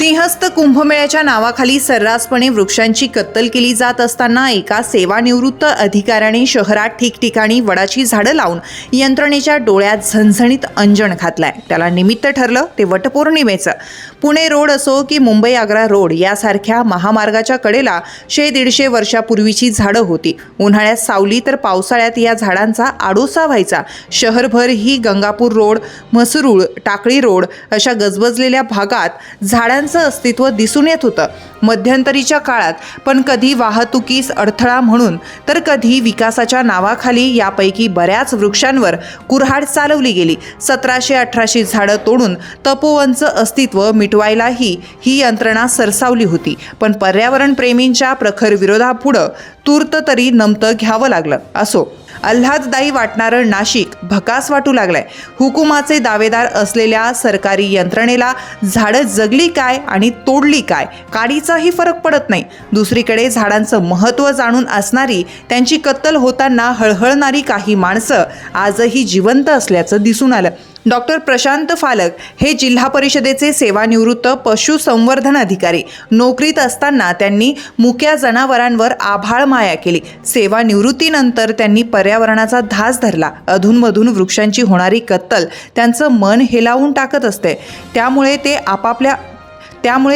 सिंहस्थ कुंभमेळ्याच्या नावाखाली सर्रासपणे वृक्षांची कत्तल केली जात असताना एका सेवानिवृत्त अधिकाऱ्याने शहरात ठिकठिकाणी वडाची झाडं लावून यंत्रणेच्या डोळ्यात झणझणीत अंजन घातलाय. त्याला निमित्त ठरलं ते वटपौर्णिमेचं. पुणे रोड असो की मुंबई आग्रा रोड यासारख्या महामार्गाच्या कडेला 100-150 वर्षापूर्वीची झाडं होती. उन्हाळ्यात सावली तर पावसाळ्यात या झाडांचा आडोसा व्हायचा. शहरभर ही गंगापूर रोड, म्हसरूळ, टाकळी रोड अशा गजबजलेल्या भागात झाडांचं अस्तित्व दिसून येत होतं. मध्यंतरीच्या काळात पण कधी वाहतुकीस अडथळा म्हणून तर कधी विकासाच्या नावाखाली यापैकी बऱ्याच वृक्षांवर कुऱ्हाड चालवली गेली. 1700-1800 झाडं तोडून तपोवनचं अस्तित्व मिटवायलाही ही यंत्रणा सरसावली होती. पण पर्यावरण प्रेमींच्या प्रखर विरोधापुढं तूर्त तरी नमतं घ्यावं लागलं. असो, आल्हाददायी वाटणारं नाशिक भकास वाटू लागलंय. हुकुमाचे दावेदार असलेल्या सरकारी यंत्रणेला झाडं जगली काय आणि तोडली काय काडीचाही फरक पडत नाही. दुसरीकडे झाडांचं महत्त्व जाणून असणारी, त्यांची कत्तल होताना हळहळणारी काही माणसं आजही जिवंत असल्याचं दिसून आलं. डॉक्टर प्रशांत फालक हे जिल्हा परिषदेचे सेवानिवृत्त पशुसंवर्धन अधिकारी. नोकरीत असताना त्यांनी मुक्या जनावरांवर आभाळ माया केली. सेवानिवृत्तीनंतर त्यांनी पर्यावरणाचा ध्यास धरला. अधूनमधून वृक्षांची होणारी कत्तल त्यांचं मन हेलावून टाकत असते. त्यामुळे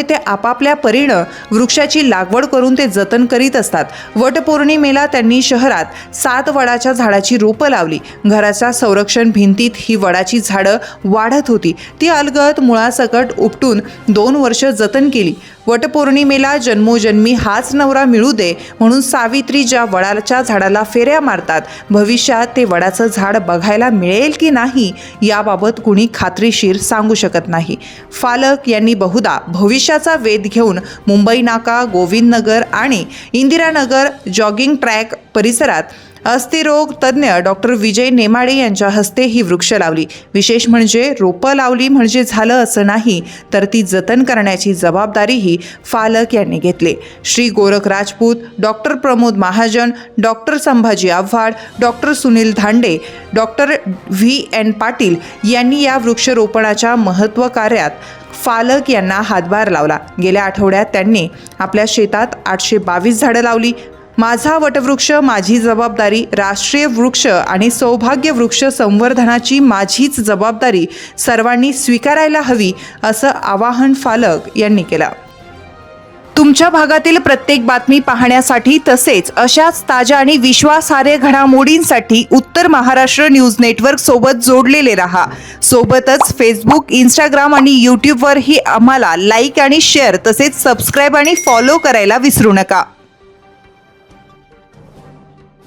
ते आपापल्या परीनं वृक्षाची लागवड करून ते जतन करीत असतात. वटपौर्णिमेला त्यांनी शहरात 7 वडाच्या झाडाची रोपं लावली. घराच्या संरक्षण भिंतीत ही वडाची झाडं वाढत होती. ती अलगद मुळासकट उपटून 2 वर्ष जतन केली. वटपौर्णिमेला जन्मोजन्मी हाच नवरा मिळू दे म्हणून सावित्री ज्या वडाच्या झाडाला फेऱ्या मारतात, भविष्यात ते वडाचं झाड बघायला मिळेल की नाही याबाबत कुणी खात्रीशीर सांगू शकत नाही. फालक यांनी बहुधा भविष्याचा वेध घेऊन मुंबई नाका, गोविंदनगर आणि इंदिरानगर जॉगिंग ट्रॅक परिसरात अस्थिरोग तज्ज्ञ डॉक्टर विजय नेमाडे यांच्या हस्ते ही वृक्ष लावली. विशेष म्हणजे रोपं लावली म्हणजे झालं असं नाही, तर ती जतन करण्याची जबाबदारीही फालक यांनी घेतली. Shri Gorakh Rajput, doctor Pramod Mahajan, doctor Sambhaji Awhad, doctor Sunil Dhande, doctor VN Patil यांनी या वृक्षरोपणाच्या महत्त्व कार्यात फालक यांना हातभार लावला. गेल्या आठवड्यात त्यांनी आपल्या शेतात 822 झाडं लावली. माझा वटवृक्ष माझी जबाबदारी, राष्ट्रीय वृक्ष आणि सौभाग्य वृक्ष संवर्धनाची माझीच जबाबदारी सर्वांनी स्वीकारायला हवी, असं आवाहन फालक यांनी केलं. तुमच्या भागातील प्रत्येक बातमी पाहण्यासाठी तसेच अशाच ताज्या आणि विश्वासार्ह घडामोडींसाठी उत्तर महाराष्ट्र न्यूज नेटवर्क सोबत जोडलेले रहा. सोबतच फेसबुक, इंस्टाग्राम आणि यूट्यूबवरही आम्हाला लाईक आणि शेअर तसेच सबस्क्राईब आणि फॉलो करायला विसरू नका.